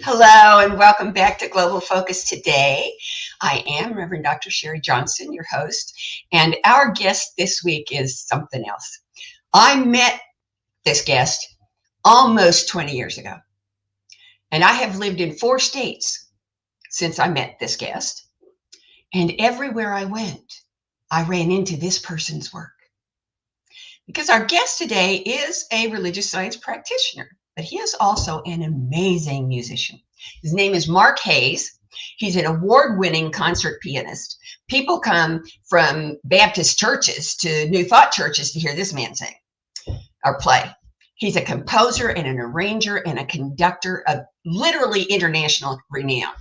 Hello and welcome back to Global Focus today. I am Reverend Dr. Sharri Johnson, your host, and our guest this week is something else. I met this guest almost 20 years ago, and I have lived in 4 states since I met this guest, and everywhere I went, I ran into this person's work. Because our guest today is a religious science practitioner, but he is also an amazing musician. His name is Mark Hayes. He's an award-winning concert pianist. People come from Baptist churches to New Thought churches to hear this man sing or play. He's a composer and an arranger and a conductor of literally international renown.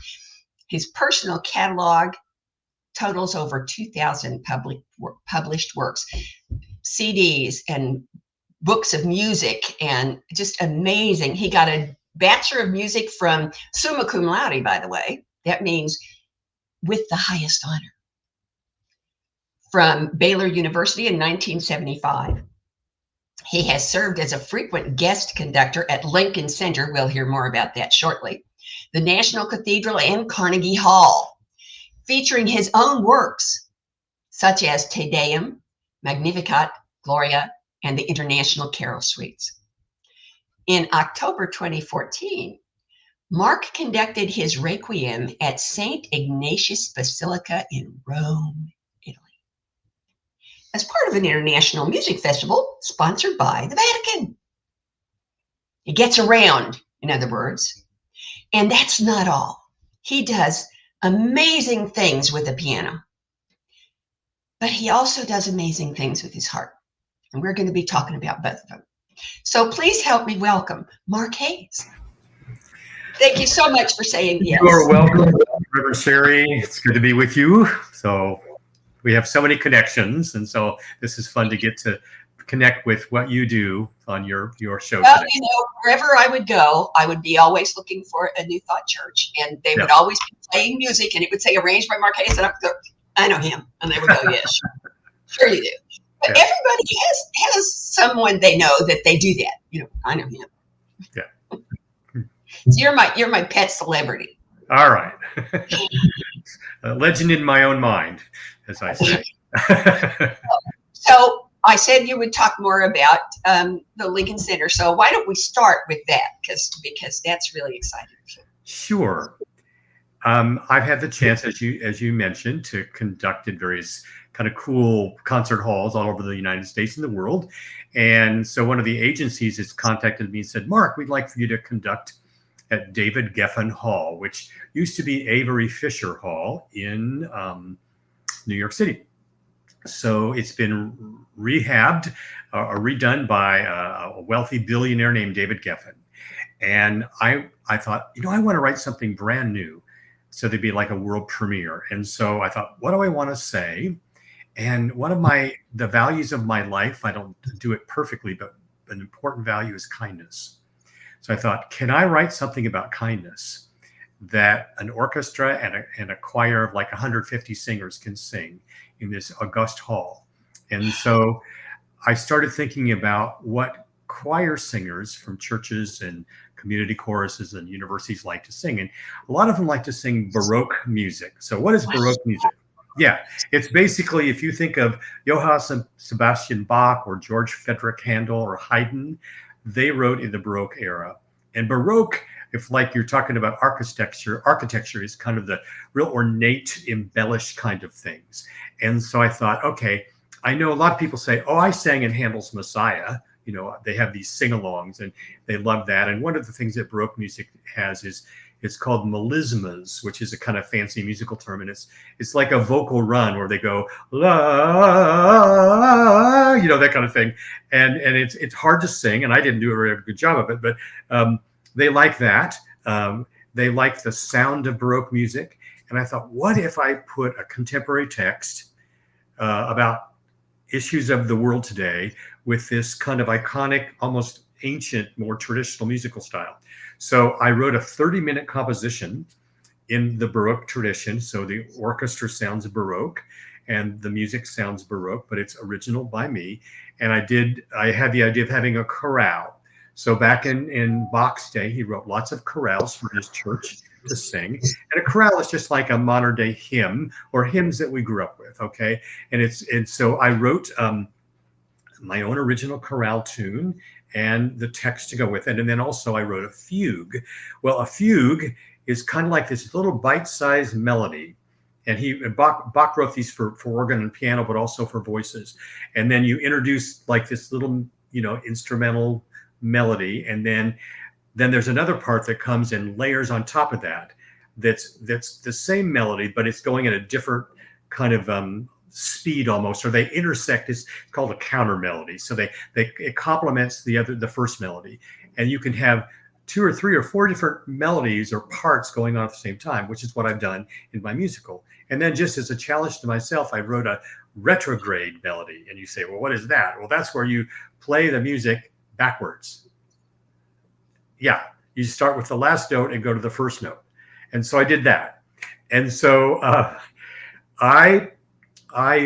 His personal catalog totals over 2,000 published works, CDs and books of music, and just amazing. He got a Bachelor of Music from summa cum laude, by the way. That means with the highest honor, from Baylor University in 1975. He has served as a frequent guest conductor at Lincoln Center. We'll hear more about that shortly. The National Cathedral and Carnegie Hall, featuring his own works, such as Te Deum, Magnificat, Gloria, and the International Carol Suites. In October 2014, Mark conducted his Requiem at St. Ignatius Basilica in Rome, Italy, as part of an international music festival sponsored by the Vatican. He gets around, in other words, and that's not all. He does amazing things with the piano, but he also does amazing things with his heart. And we're going to be talking about both of them. So please help me welcome Mark Hayes. Thank you so much for saying yes. You are welcome, Reverend Sharri. It's good to be with you. So we have so many connections, and so this is fun to get to connect with what you do on your show well, today. You know, wherever I would go, I would be always looking for a New Thought church, and they would always be playing music, and it would say arranged by Mark Hayes, and I would go, I know him. And they would go, yes, sure you do. But everybody has someone they know that they do that. You know, I know him. Yeah. So you're my pet celebrity. All right. A legend in my own mind, as I say. So I said you would talk more about the Lincoln Center. So why don't we start with that? Because that's really exciting. Sure. I've had the chance, as you mentioned, to conduct in various kind of cool concert halls all over the United States and the world. And so one of the agencies has contacted me and said, Mark, we'd like for you to conduct at David Geffen Hall, which used to be Avery Fisher Hall in New York City. So it's been rehabbed or redone by a wealthy billionaire named David Geffen. And I thought, I want to write something brand new. So there'd be like a world premiere. And so I thought, what do I want to say? And one of the values of my life, I don't do it perfectly, but an important value is kindness. So I thought, can I write something about kindness that an orchestra and a choir of like 150 singers can sing in this august hall? And so I started thinking about what choir singers from churches and community choruses and universities like to sing. And a lot of them like to sing Baroque music. So what is Baroque music? Yeah, it's basically, if you think of Johann Sebastian Bach or George Frederick Handel or Haydn, they wrote in the Baroque era. And Baroque, if like you're talking about architecture is kind of the real ornate, embellished kind of things. And so I thought, okay, I know a lot of people say, oh, I sang in Handel's Messiah. They have these sing-alongs and they love that. And one of the things that Baroque music has is it's called melismas, which is a kind of fancy musical term. And it's like a vocal run where they go, la, that kind of thing. And it's hard to sing. And I didn't do a very good job of it, but they like that. They like the sound of Baroque music. And I thought, what if I put a contemporary text about issues of the world today with this kind of iconic, almost ancient, more traditional musical style? So I wrote a 30-minute composition in the Baroque tradition. So the orchestra sounds Baroque and the music sounds Baroque, but it's original by me. And I had the idea of having a chorale. So back in Bach's day, he wrote lots of chorales for his church to sing. And a chorale is just like a modern day hymn or hymns that we grew up with. Okay. And so I wrote my own original chorale tune and the text to go with it. And then also I wrote a fugue. Well, a fugue is kind of like this little bite-sized melody. And Bach wrote these for organ and piano, but also for voices. And then you introduce like this little, instrumental melody. And then there's another part that comes and layers on top of that. That's the same melody, but it's going at a different kind of speed almost, or they intersect. It's called a counter melody. So it complements the first melody, and you can have 2 or 3 or 4 different melodies or parts going on at the same time, which is what I've done in my musical. And then just as a challenge to myself, I wrote a retrograde melody. And you say, well, what is that? Well, that's where you play the music backwards. Yeah, you start with the last note and go to the first note. And so I did that. And so I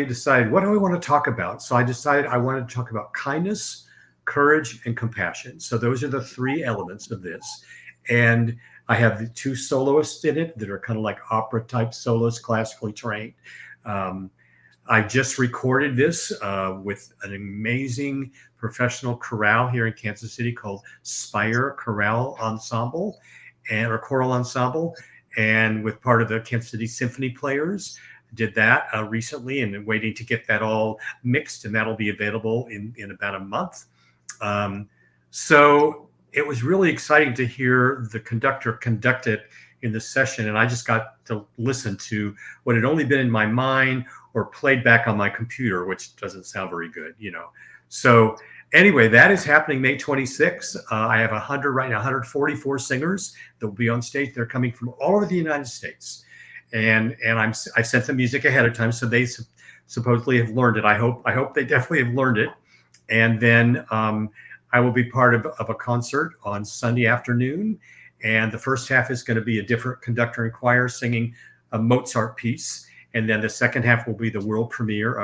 decided, what do I want to talk about? So I decided I wanted to talk about kindness, courage, and compassion. So those are the 3 elements of this. And I have the 2 soloists in it that are kind of like opera type soloists, classically trained. I just recorded this with an amazing professional chorale here in Kansas City called Spire Chorale Ensemble or Choral Ensemble, and with part of the Kansas City Symphony Players. Did that recently, and waiting to get that all mixed, and that'll be available in about a month. So it was really exciting to hear the conductor conduct it in the session, and I just got to listen to what had only been in my mind or played back on my computer, which doesn't sound very good, So anyway, that is happening May 26th. I have 144 singers that will be on stage. They're coming from all over the United States. And I sent the music ahead of time, so they supposedly have learned it. I hope they definitely have learned it. And then I will be part of a concert on Sunday afternoon, and the first half is going to be a different conductor and choir singing a Mozart piece, and then the second half will be the world premiere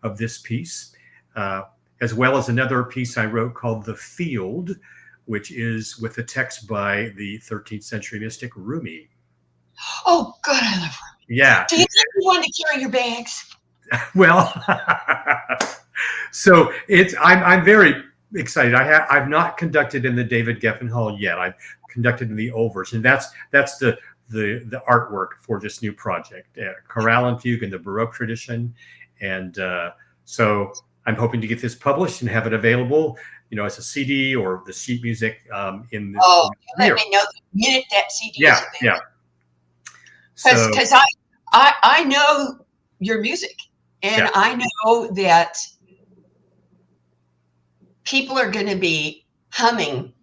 of this piece, as well as another piece I wrote called "The Field," which is with a text by the 13th century mystic Rumi. Oh, God, I love her. Yeah. Do you think you want to carry your bags? Well, so I'm very excited. I've not conducted in the David Geffen Hall yet. I've conducted in the old version. That's the artwork for this new project, chorale and fugue in the Baroque tradition, and so I'm hoping to get this published and have it available, as a CD or the sheet music in this year. Let me know the minute that CD is available. Yeah. Because I know your music, and I know that people are going to be humming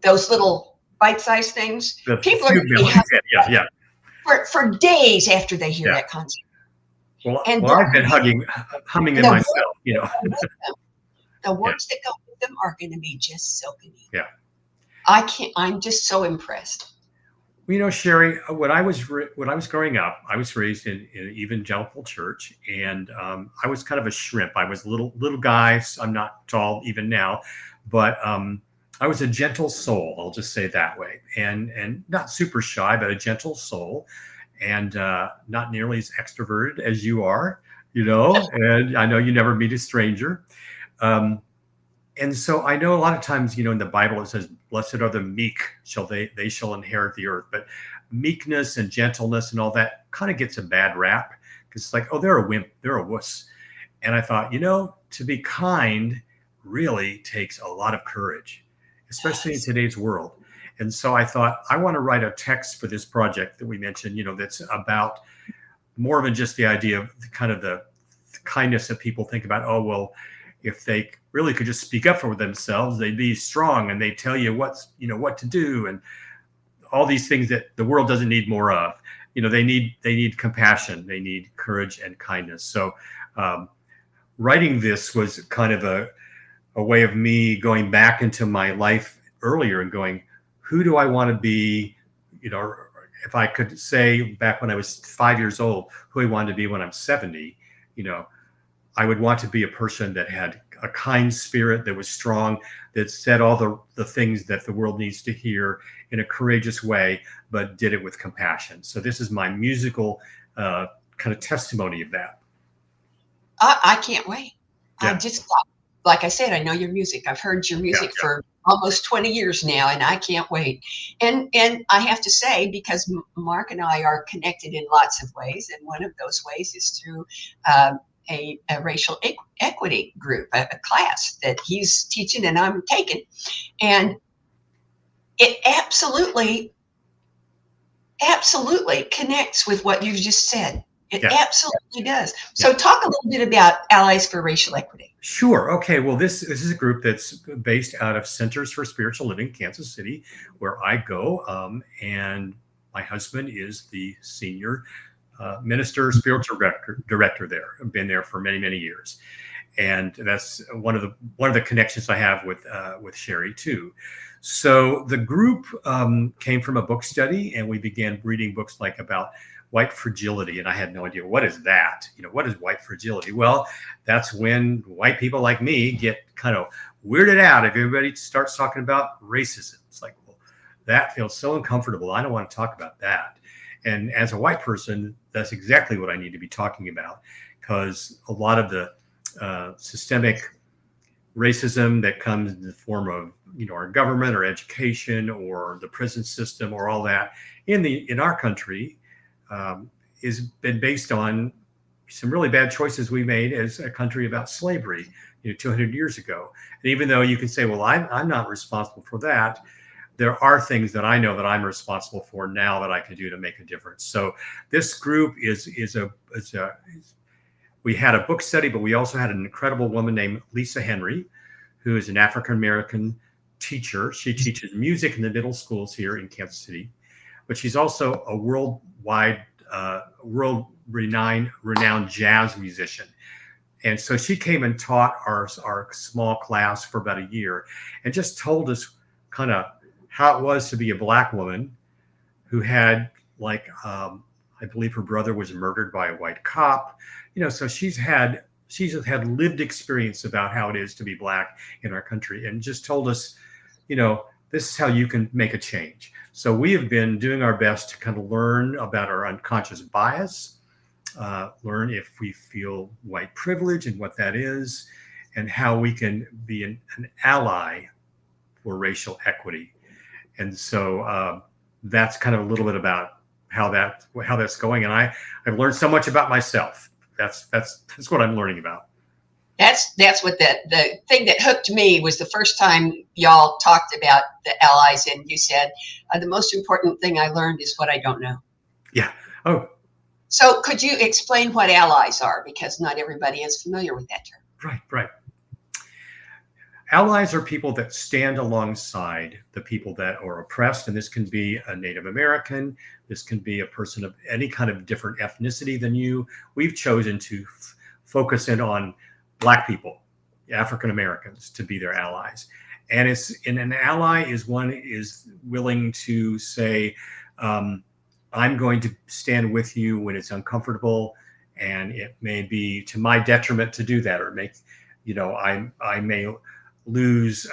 those little bite-sized things. People are going to be humming for days after they hear that concert. Well, I've been humming them myself. The words that go with them are going to be just so good. Yeah. I'm just so impressed. Sharri, when I was growing up, I was raised in an evangelical church, and I was kind of a shrimp. I was a little guy. So I'm not tall even now, but I was a gentle soul. I'll just say it that way, and not super shy, but a gentle soul, and not nearly as extroverted as you are. And I know you never meet a stranger. And so I know a lot of times, in the Bible, it says, blessed are the meek, they shall inherit the earth. But meekness and gentleness and all that kind of gets a bad rap, because it's like, oh, they're a wimp, they're a wuss. And I thought, to be kind really takes a lot of courage, especially in today's world. And so I thought, I want to write a text for this project that we mentioned, that's about more than just the idea of the kindness that people think about. Oh, well, if they really could just speak up for themselves, they'd be strong, and they tell you what to do, and all these things that the world doesn't need more of. They need compassion, they need courage and kindness. So writing this was kind of a way of me going back into my life earlier and going, who do I want to be? If I could say back when I was 5 years old, who I wanted to be when I'm 70, I would want to be a person that had a kind spirit that was strong, that said all the things that the world needs to hear in a courageous way, but did it with compassion. So this is my musical kind of testimony of that. I can't wait. I Yeah, just, like I said, I know your music. I've heard your yeah, music for almost 20 years now, and I can't wait. And I have to say, because Mark and I are connected in lots of ways, and one of those ways is through um, a racial equity group, a class that he's teaching and I'm taking. And it absolutely connects with what you've just said. It yeah, absolutely does. yeah. So talk a little bit about Allies for Racial Equity. Sure. Okay. Well, this is a group that's based out of Centers for Spiritual Living, Kansas City, where I go. And my husband is the senior minister, spiritual director there. I've been there for many, many years, and that's one of the connections I have with Sharri too. So the group came from a book study, and we began reading books like about white fragility, and I had no idea what is that. What is white fragility? Well, that's when white people like me get kind of weirded out if everybody starts talking about racism. It's like, well, that feels so uncomfortable. I don't want to talk about that. And as a white person, that's exactly what I need to be talking about, because a lot of the systemic racism that comes in the form of our government or education or the prison system or all that in our country has been based on some really bad choices we made as a country about slavery 200 years ago. And even though you can say, well, I'm not responsible for that, there are things that I know that I'm responsible for now that I can do to make a difference. So this group we had a book study, but we also had an incredible woman named Lisa Henry, who is an African-American teacher. She teaches music in the middle schools here in Kansas City, but she's also a world-renowned jazz musician. And so she came and taught our small class for about a year and just told us kind of how it was to be a Black woman who had, like, I believe her brother was murdered by a white cop. So she's had lived experience about how it is to be Black in our country, and just told us, this is how you can make a change. So we have been doing our best to kind of learn about our unconscious bias, learn if we feel white privilege and what that is, and how we can be an ally for racial equity. And so that's kind of a little bit about how that's going. And I've learned so much about myself. That's what I'm learning about. That's what the thing that hooked me was the first time y'all talked about the allies, and you said the most important thing I learned is what I don't know. Yeah. Oh. So could you explain what allies are, because not everybody is familiar with that term? Right. Allies are people that stand alongside the people that are oppressed, and this can be a Native American, this can be a person of any kind of different ethnicity than you. We've chosen to focus in on Black people, African Americans, to be their allies. And an ally is one is willing to say, I'm going to stand with you when it's uncomfortable, and it may be to my detriment to do that, or I may lose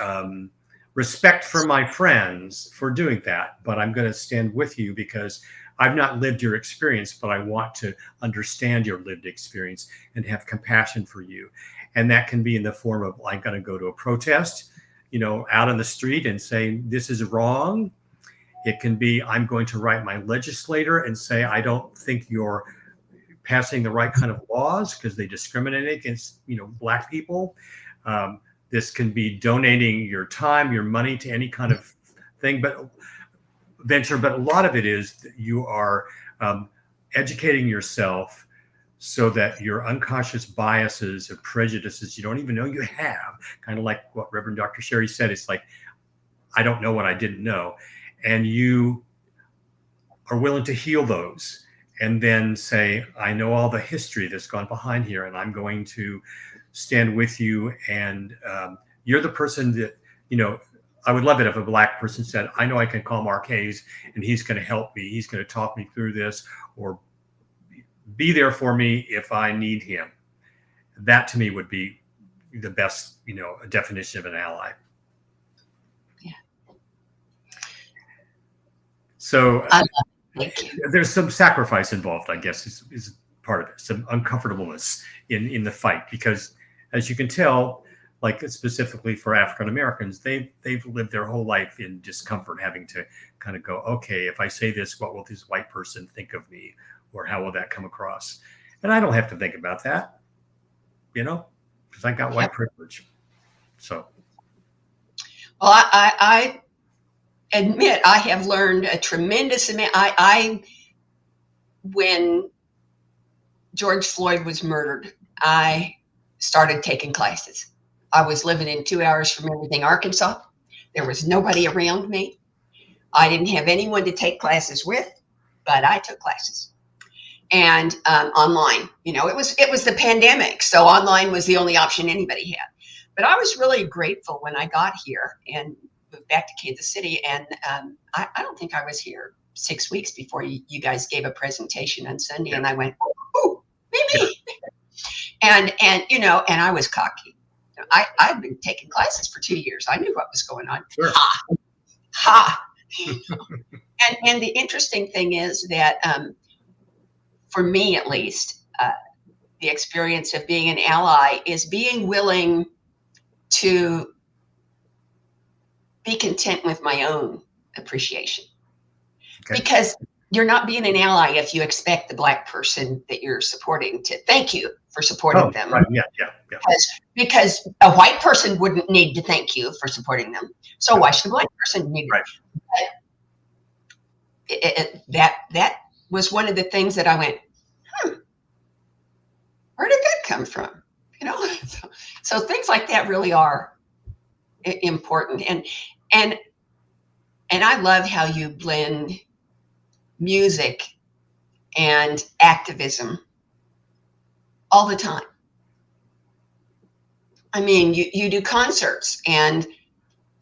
respect for my friends for doing that, but I'm going to stand with you because I've not lived your experience, but I want to understand your lived experience and have compassion for you. And that can be in the form of, I'm going to go to a protest, out on the street and say, this is wrong. It can be, I'm going to write my legislator and say, I don't think you're passing the right kind of laws because they discriminate against, Black people. This can be donating your time, your money to any kind of thing, but a lot of it is that you are educating yourself so that your unconscious biases or prejudices you don't even know you have, kind of like what Reverend Dr. Sharri said, it's like, I don't know what I didn't know. And you are willing to heal those and then say, I know all the history that's gone behind here, and I'm going to stand with you. And you're the person that, I would love it if a Black person said, I know I can call Mark Hayes and he's going to help me. He's going to talk me through this, or be there for me if I need him. That to me would be the best, definition of an ally. Yeah. So Thank you. there's some sacrifice involved, I guess, is part of it. Some uncomfortableness in the fight, because as you can tell, like specifically for African Americans, they've lived their whole life in discomfort, having to kind of go, okay, if I say this, what will this white person think of me, or how will that come across? And I don't have to think about that, because I got white privilege. So, well, I admit I have learned a tremendous amount. When George Floyd was murdered, I started taking classes. I was living in 2 hours from everything, Arkansas. There was nobody around me. I didn't have anyone to take classes with, but I took classes. And online, it was the pandemic, so online was the only option anybody had. But I was really grateful when I got here and moved back to Kansas City. And I don't think I was here 6 weeks before you guys gave a presentation on Sunday, and I went, "Oh, maybe." And I was cocky. I'd been taking classes for 2 years. I knew what was going on. Sure. Ha. And the interesting thing is that, for me at least, the experience of being an ally is being willing to be content with my own appreciation. Okay. Because you're not being an ally if you expect the Black person that you're supporting to thank you for supporting them. Right. Yeah. Because a white person wouldn't need to thank you for supporting them. So why should a Black person need it? That was one of the things that I went, where did that come from? So things like that really are important. And I love how you blend music and activism all the time. I mean, you do concerts and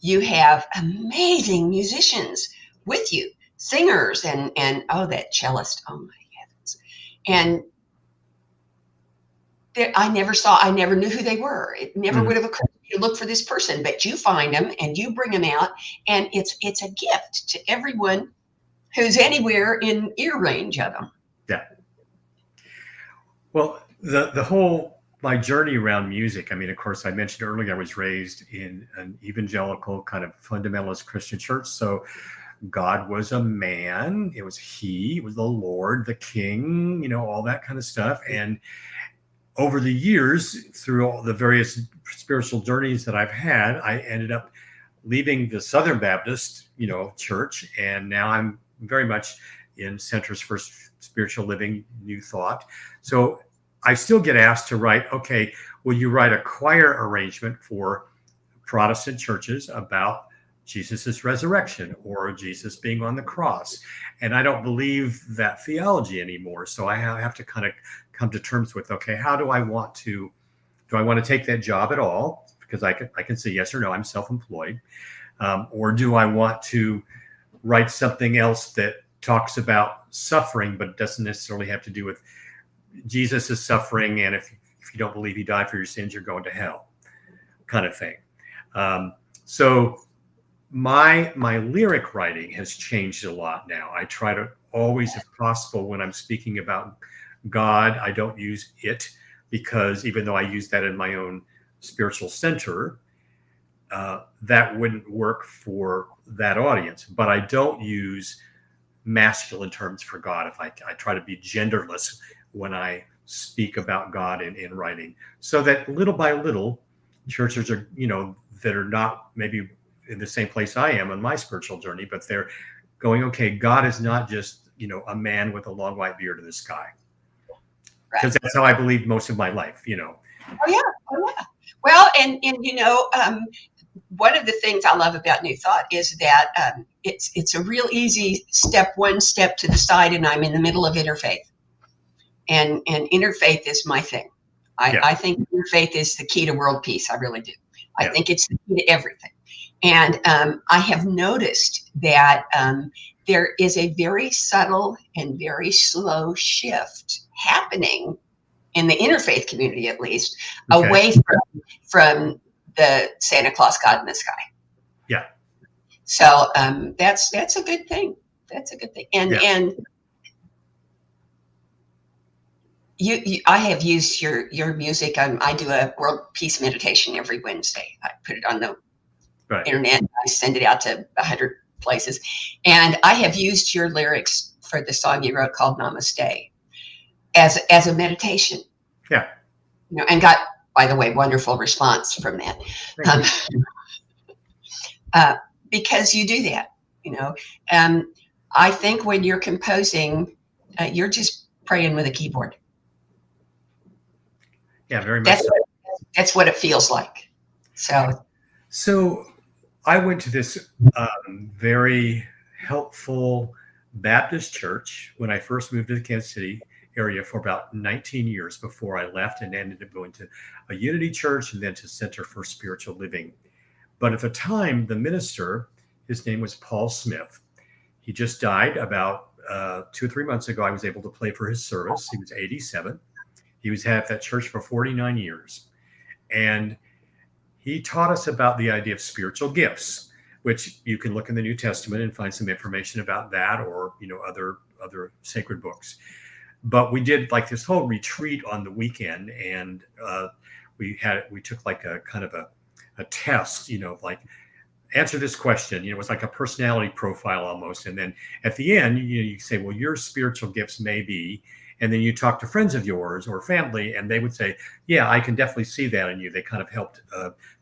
you have amazing musicians with you, singers and that cellist, oh my heavens. And I never knew who they were. It never would have occurred to me to look for this person, but you find them and you bring them out, and it's a gift to everyone who's anywhere in ear range of them. Yeah. Well, the whole, my journey around music, I mean, of course, I mentioned earlier, I was raised in an evangelical kind of fundamentalist Christian church. So God was a man. It was the Lord, the King, all that kind of stuff. And over the years, through all the various spiritual journeys that I've had, I ended up leaving the Southern Baptist, church. And now I'm very much in Centers for Spiritual Living, New Thought. So I still get asked to write, okay, will you write a choir arrangement for Protestant churches about Jesus's resurrection or Jesus being on the cross? And I don't believe that theology anymore. So I have to kind of come to terms with, okay, how do I want to take that job at all? Because I can say yes or no, I'm self-employed. Or do I want to write something else that talks about suffering, but doesn't necessarily have to do with Jesus is suffering, and if you don't believe he died for your sins, you're going to hell, kind of thing. So my lyric writing has changed a lot now. I try to always, if possible, when I'm speaking about God, I don't use it, because even though I use that in my own spiritual center, that wouldn't work for that audience. But I don't use masculine terms for God. If I try to be genderless when I speak about God in writing, so that little by little, churches are, that are not maybe in the same place I am on my spiritual journey, but they're going, okay, God is not just, a man with a long white beard in the sky. Because that's how I believed most of my life, Oh yeah. Well, and one of the things I love about New Thought is that it's a real easy one step to the side, and I'm in the middle of interfaith. And interfaith is my thing. I think interfaith is the key to world peace. I really do. I think it's the key to everything. And I have noticed that there is a very subtle and very slow shift happening in the interfaith community, at least, Okay. away from the Santa Claus God in the sky. Yeah. So that's a good thing. That's a good thing. And Yeah. and I have used your music. I do a world peace meditation every Wednesday. I put it on the Right. internet. I send it out to 100 places, and I have used your lyrics for the song you wrote called Namaste as a meditation. Yeah. And got, by the way, wonderful response from that. Because you do that, I think when you're composing, you're just praying with a keyboard. Yeah, very much. That's what it feels like. So I went to this very helpful Baptist church when I first moved to the Kansas City area for about 19 years before I left, and ended up going to a Unity church and then to Center for Spiritual Living. But at the time, the minister, his name was Paul Smith. He just died about 2 or 3 months ago. I was able to play for his service. He was 87. He was at that church for 49 years. And he taught us about the idea of spiritual gifts, which you can look in the New Testament and find some information about that, or other sacred books. But we did like this whole retreat on the weekend, and we took like a kind of a test, like answer this question. It was like a personality profile almost. And then at the end, you say, well, your spiritual gifts may be, and then you talk to friends of yours or family, and they would say, yeah, I can definitely see that in you. They kind of helped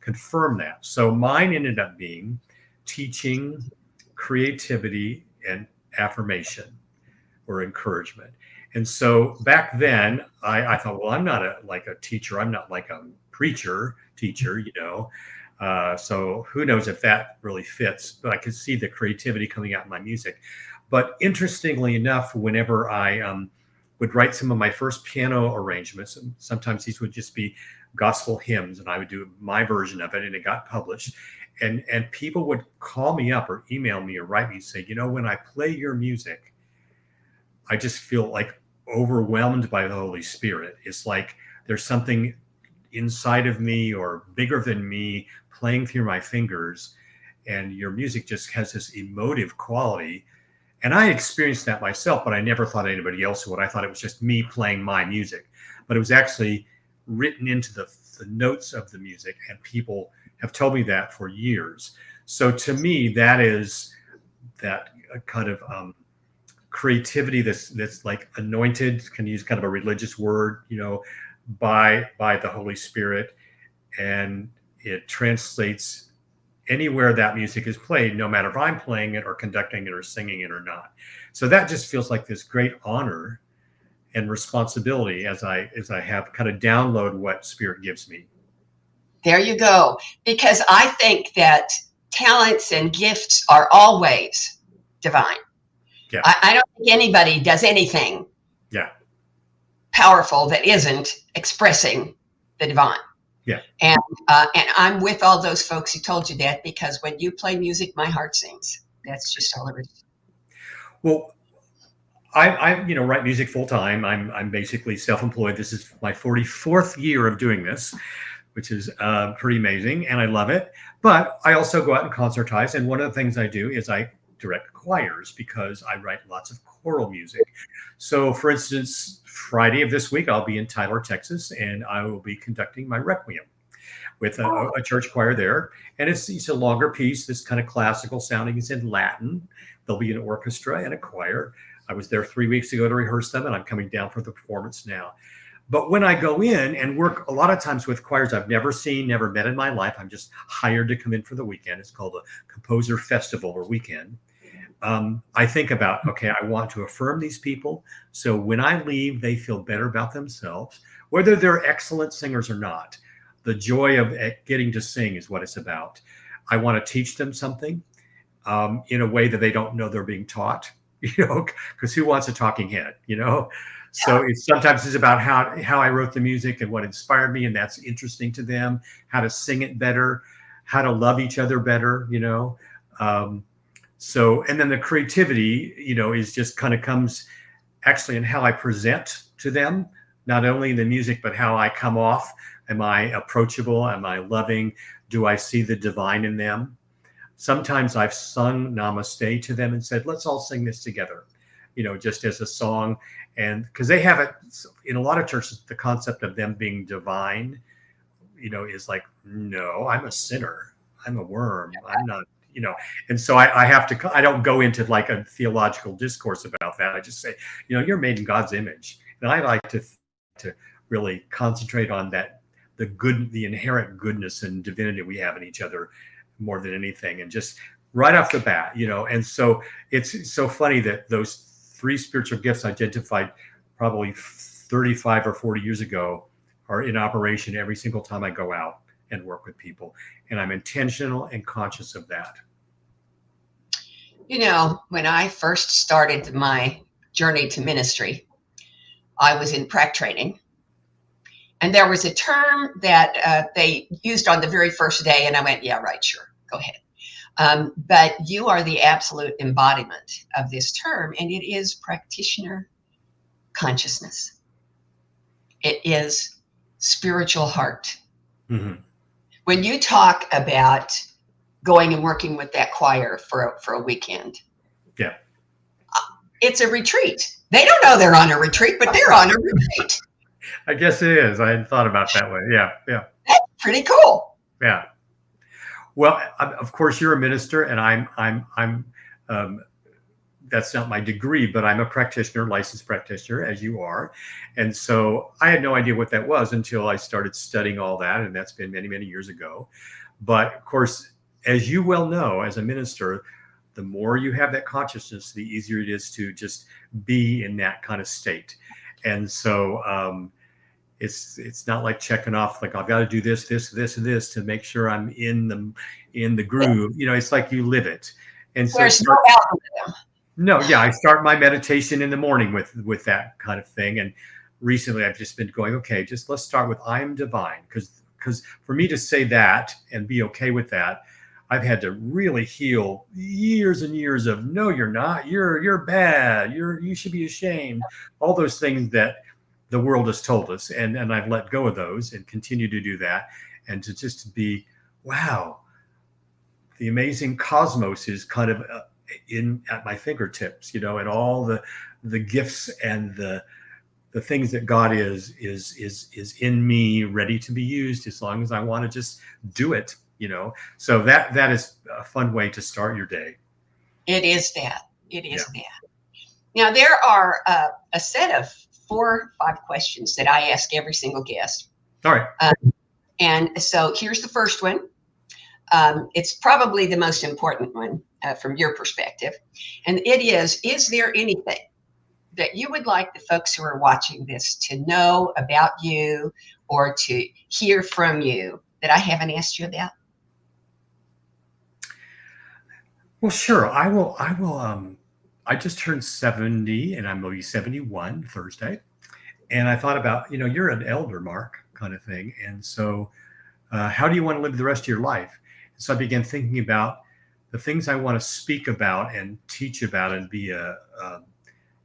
confirm that. So mine ended up being teaching, creativity, and affirmation or encouragement. And so back then I thought, well, I'm not a teacher. I'm not like a preacher teacher, so who knows if that really fits, but I could see the creativity coming out in my music. But interestingly enough, whenever I would write some of my first piano arrangements, and sometimes these would just be gospel hymns, and I would do my version of it, and it got published. And people would call me up or email me or write me and say, when I play your music, I just feel like overwhelmed by the Holy Spirit. It's like there's something inside of me or bigger than me playing through my fingers, and your music just has this emotive quality. And I experienced that myself, but I never thought anybody else would. I thought it was just me playing my music, but it was actually written into the notes of the music, and people have told me that for years. So to me, that is that kind of creativity that's like anointed, can use kind of a religious word, by the Holy Spirit, and it translates anywhere that music is played, no matter if I'm playing it or conducting it or singing it or not. So that just feels like this great honor and responsibility as I have kind of download what Spirit gives me. There you go. Because I think that talents and gifts are always divine. Yeah. I don't think anybody does anything powerful that isn't expressing the divine. Yeah. And I'm with all those folks who told you that, because when you play music, my heart sings. That's just all it is. Well, I write music full time. I'm basically self-employed. This is my 44th year of doing this, which is pretty amazing, and I love it. But I also go out and concertize, and one of the things I do is I direct choirs, because I write lots of choral music. So, for instance, Friday of this week, I'll be in Tyler, Texas, and I will be conducting my Requiem with a church choir there. And it's a longer piece, this kind of classical sounding. It's in Latin. There'll be an orchestra and a choir. I was there 3 weeks ago to rehearse them, and I'm coming down for the performance now. But when I go in and work a lot of times with choirs I've never seen, never met in my life, I'm just hired to come in for the weekend. It's called a composer festival or weekend. I think about, okay, I want to affirm these people, so when I leave, they feel better about themselves, whether they're excellent singers or not. The joy of getting to sing is what it's about. I want to teach them something in a way that they don't know they're being taught, because who wants a talking head, So sometimes it's about how I wrote the music and what inspired me, and that's interesting to them, how to sing it better, how to love each other better, So, and then the creativity, is just kind of comes actually in how I present to them, not only the music, but how I come off. Am I approachable? Am I loving? Do I see the divine in them? Sometimes I've sung Namaste to them and said, let's all sing this together, just as a song. And because they have it in a lot of churches, the concept of them being divine, is like, no, I'm a sinner. I'm a worm. I'm not, and so I have to, I don't go into like a theological discourse about that. I just say, you're made in God's image. And I like to really concentrate on that, the inherent goodness and divinity we have in each other more than anything. And just right off the bat, and so it's so funny that those 3 spiritual gifts identified probably 35 or 40 years ago are in operation every single time I go out and work with people. And I'm intentional and conscious of that. When I first started my journey to ministry, I was in prac training. And there was a term that they used on the very first day, and I went, yeah, right, sure, go ahead. But you are the absolute embodiment of this term, and it is practitioner consciousness. It is spiritual heart. Mm-hmm. When you talk about going and working with that choir for a weekend, yeah, it's a retreat. They don't know they're on a retreat, but they're on a retreat. I guess it is. I hadn't thought about that way. Yeah. That's pretty cool. Yeah. Well, of course, you're a minister, and I'm that's not my degree, but I'm a practitioner, licensed practitioner, as you are. And so I had no idea what that was until I started studying all that. And that's been many, many years ago. But of course, as you well know, as a minister, the more you have that consciousness, the easier it is to just be in that kind of state. And so it's not like checking off, like, I've got to do this, this, this, and this to make sure I'm in the groove. It's like you live it. And so there's no algorithm. No, yeah, I start my meditation in the morning with that kind of thing. And recently I've just been going, okay, just let's start with I am divine. Because for me to say that and be okay with that, I've had to really heal years and years of, no, you're not, you're bad, you should be ashamed. All those things that the world has told us. And I've let go of those and continue to do that. And to just be, wow, the amazing cosmos is kind of at my fingertips, and all the gifts and the things that God is in me, ready to be used as long as I want to just do it, So that is a fun way to start your day. It is that. It is that. Now there are a set of 4 or 5 questions that I ask every single guest. All right. And so here's the first one. It's probably the most important one from your perspective. And it is there anything that you would like the folks who are watching this to know about you or to hear from you that I haven't asked you about? Well, sure. I will. I just turned 70 and I'm going to be 71 Thursday. And I thought about, you're an elder, Mark, kind of thing. And so how do you want to live the rest of your life? So I began thinking about the things I want to speak about and teach about and be a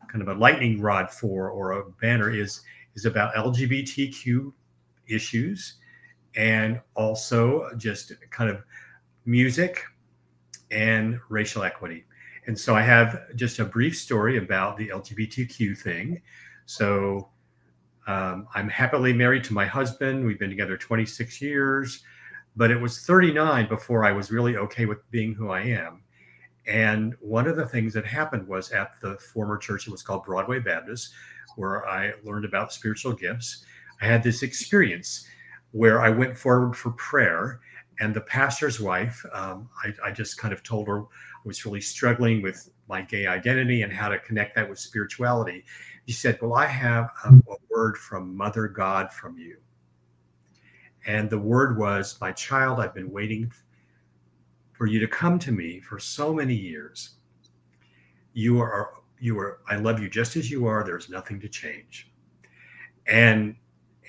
kind of a lightning rod for, or a banner is about LGBTQ issues, and also just kind of music and racial equity. And so I have just a brief story about the LGBTQ thing. So I'm happily married to my husband. We've been together 26 years. But it was 39 before I was really okay with being who I am. And one of the things that happened was at the former church, it was called Broadway Baptist, where I learned about spiritual gifts. I had this experience where I went forward for prayer, and the pastor's wife, I just kind of told her I was really struggling with my gay identity and how to connect that with spirituality. She said, well, I have a word from Mother God from you. And the word was, my child, I've been waiting for you to come to me for so many years. I love you just as you are. There's nothing to change. And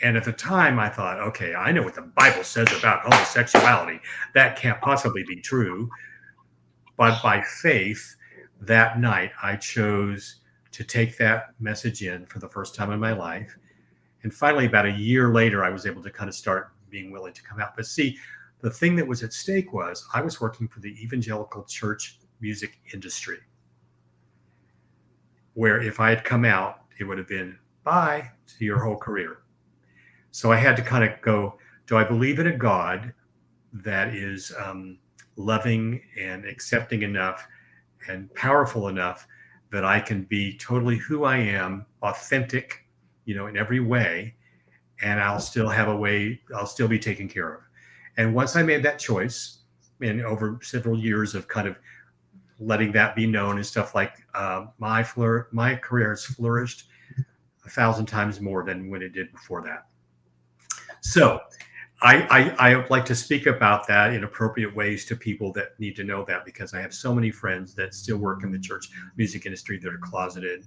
at the time I thought, okay, I know what the Bible says about homosexuality. That can't possibly be true. But by faith, that night I chose to take that message in for the first time in my life And finally, about a year later, I was able to kind of start being willing to come out. But see, the thing that was at stake was I was working for the evangelical church music industry, where if I had come out, it would have been bye to your whole career. So I had to kind of go, do I believe in a God that is loving and accepting enough and powerful enough that I can be totally who I am, authentic, in every way, and I'll still have a way, I'll still be taken care of. And once I made that choice, and over several years of kind of letting that be known and stuff, like my career has flourished 1,000 times more than when it did before that. So I like to speak about that in appropriate ways to people that need to know that, because I have so many friends that still work in the church music industry that are closeted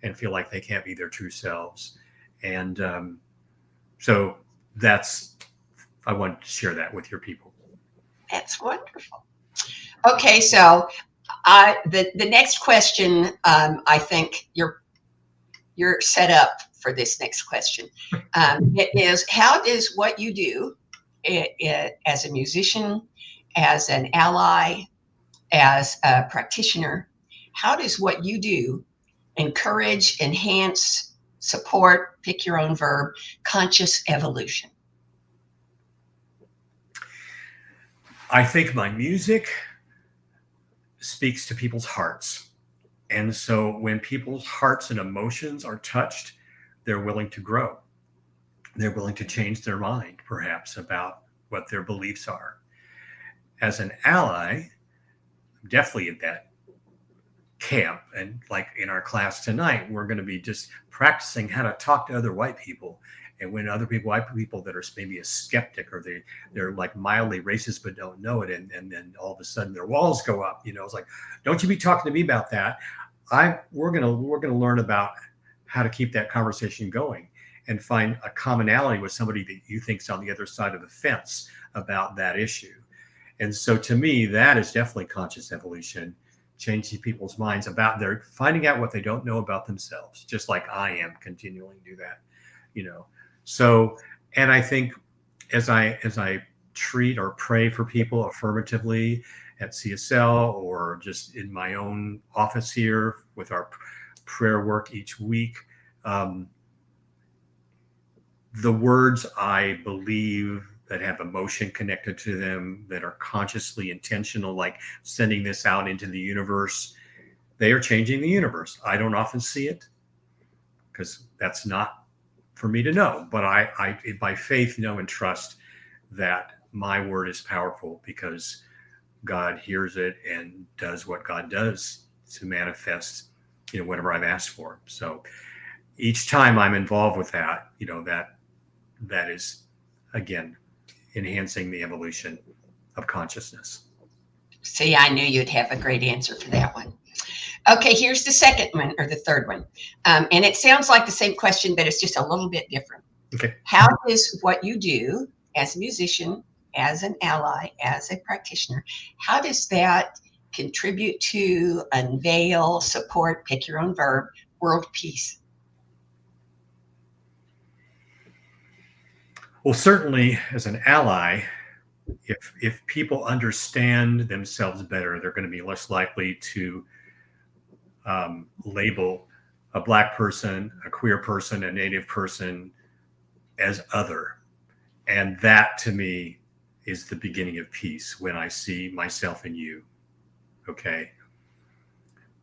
and feel like they can't be their true selves. And so I want to share that with your people. That's wonderful. Okay, so the next question, I think you're set up for this next question. It is, how does what you do as a musician, as an ally, as a practitioner, how does what you do encourage, enhance, support, pick your own verb, conscious evolution? I think my music speaks to people's hearts. And so when people's hearts and emotions are touched, they're willing to grow. They're willing to change their mind, perhaps, about what their beliefs are. As an ally, I'm definitely in that camp. And like in our class tonight, we're going to be just practicing how to talk to other white people. And when other people, white people that are maybe a skeptic, or they're like mildly racist but don't know it, and then all of a sudden their walls go up, it's like, don't you be talking to me about that. We're gonna learn about how to keep that conversation going and find a commonality with somebody that you think's on the other side of the fence about that issue. And so to me, that is definitely conscious evolution, changing people's minds about finding out what they don't know about themselves, just like I am continuing to do that, So, and I think as I treat or pray for people affirmatively at CSL, or just in my own office here with our prayer work each week, the words I believe that have emotion connected to them, that are consciously intentional, like sending this out into the universe, they are changing the universe. I don't often see it because that's not for me to know, but I by faith know and trust that my word is powerful, because God hears it and does what God does to manifest, whatever I've asked for. So each time I'm involved with that, that is, again, enhancing the evolution of consciousness. See, I knew you'd have a great answer for that one. Okay, here's the second one, or the third one. And it sounds like the same question, but it's just a little bit different. Okay. How does what you do as a musician, as an ally, as a practitioner, how does that contribute to, unveil, support, pick your own verb, world peace? Well, certainly as an ally, if people understand themselves better, they're going to be less likely to label a Black person, a queer person, a Native person as other. And that, to me, is the beginning of peace, when I see myself in you. Okay.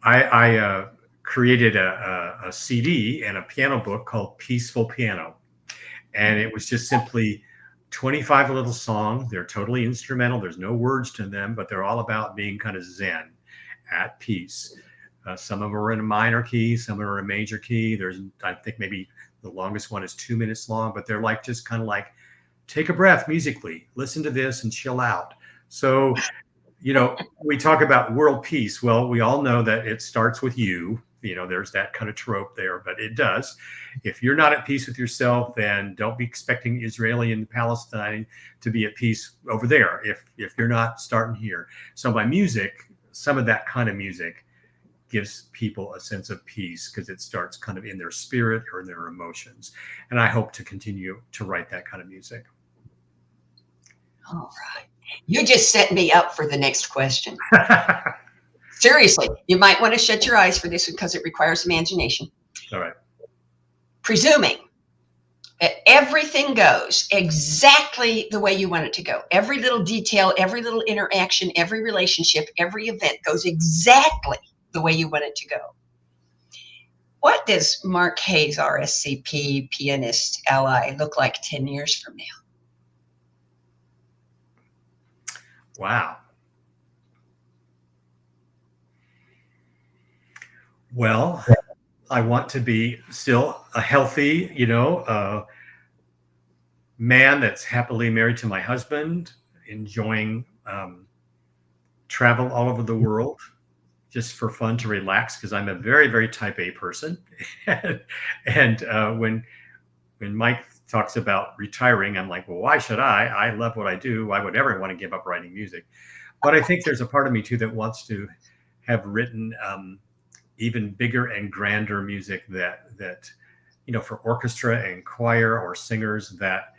I created a CD and a piano book called Peaceful Piano. And it was just simply 25 little songs. They're totally instrumental. There's no words to them, but they're all about being kind of Zen, at peace. Some of them are in a minor key, some of them are in a major key. I think maybe the longest one is 2 minutes long, but they're like, just kind of like, take a breath musically, listen to this and chill out. So, we talk about world peace. Well, we all know that it starts with you. There's that kind of trope there, but it does. If you're not at peace with yourself, then don't be expecting Israeli and Palestine to be at peace over there if you're not starting here. So my music, some of that kind of music, gives people a sense of peace because it starts kind of in their spirit or in their emotions. And I hope to continue to write that kind of music. All right. You just set me up for the next question. Seriously, you might want to shut your eyes for this one because it requires imagination. All right. Presuming that everything goes exactly the way you want it to go, every little detail, every little interaction, every relationship, every event goes exactly the way you want it to go. What does Mark Hayes, RScP, pianist, ally, look like 10 years from now? Wow. Well, I want to be still a healthy, man that's happily married to my husband, enjoying travel all over the world just for fun to relax because I'm a very, very type A person. and when Mike talks about retiring, I'm like, well, why should I? I love what I do. Why would ever want to give up writing music? But I think there's a part of me too that wants to have written even bigger and grander music that for orchestra and choir or singers that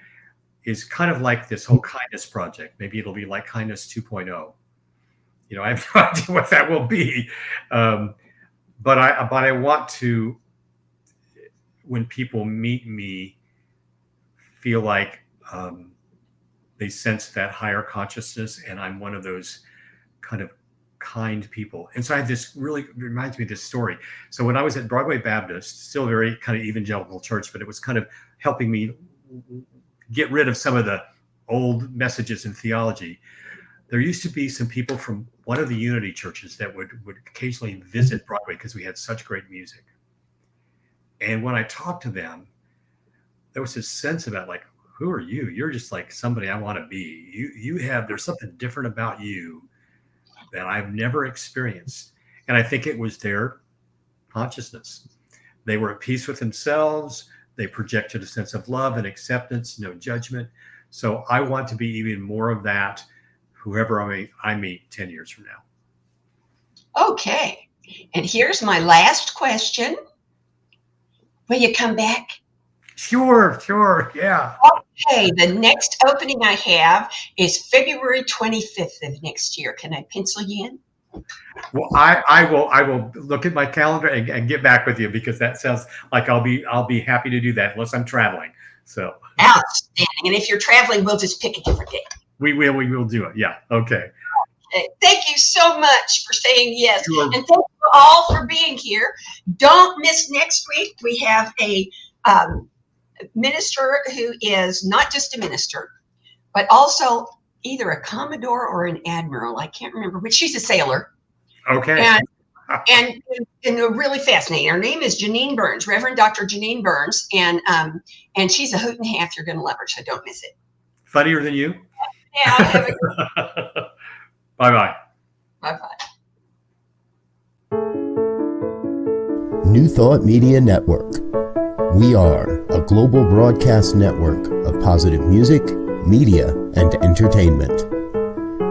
is kind of like this whole kindness project. Maybe it'll be like Kindness 2.0. I have no idea what that will be, but I want to, when people meet me, feel like they sense that higher consciousness, and I'm one of those kind of kind people. And so I have this really reminds me of this story. So when I was at Broadway Baptist, still a very kind of evangelical church, but it was kind of helping me get rid of some of the old messages in theology. There used to be some people from one of the Unity churches that would occasionally visit Broadway because we had such great music. And when I talked to them, there was this sense about like, who are you? You're just like somebody I want to be. There's something different about you that I've never experienced. And I think it was their consciousness. They were at peace with themselves. They projected a sense of love and acceptance, no judgment. So I want to be even more of that, whoever I meet 10 years from now. Okay. And here's my last question. Will you come back? Sure. Yeah. Okay. The next opening I have is February 25th of next year. Can I pencil you in? Well, I will look at my calendar and get back with you because that sounds like I'll be happy to do that unless I'm traveling. So outstanding. And if you're traveling, we'll just pick a different day. We will do it. Yeah. Okay. Thank you so much for saying yes. Sure. And thank you all for being here. Don't miss next week. We have a minister who is not just a minister, but also either a commodore or an admiral. I can't remember, but she's a sailor. Okay. And really fascinating. Her name is Janine Burns, Reverend Dr. Janine Burns, and she's a hoot and a half. You're going to love her, so don't miss it. Funnier than you? Yeah. Have a good Bye-bye. Bye-bye. New Thought Media Network. We are a global broadcast network of positive music, media, and entertainment,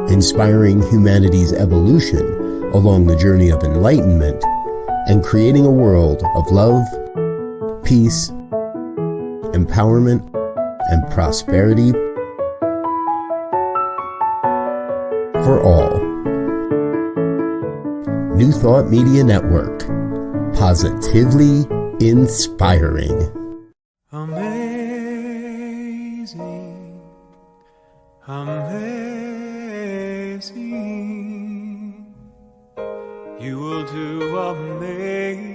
inspiring humanity's evolution along the journey of enlightenment and creating a world of love, peace, empowerment, and prosperity for all. New Thought Media Network. Positively inspiring. Amazing, amazing. You will do amazing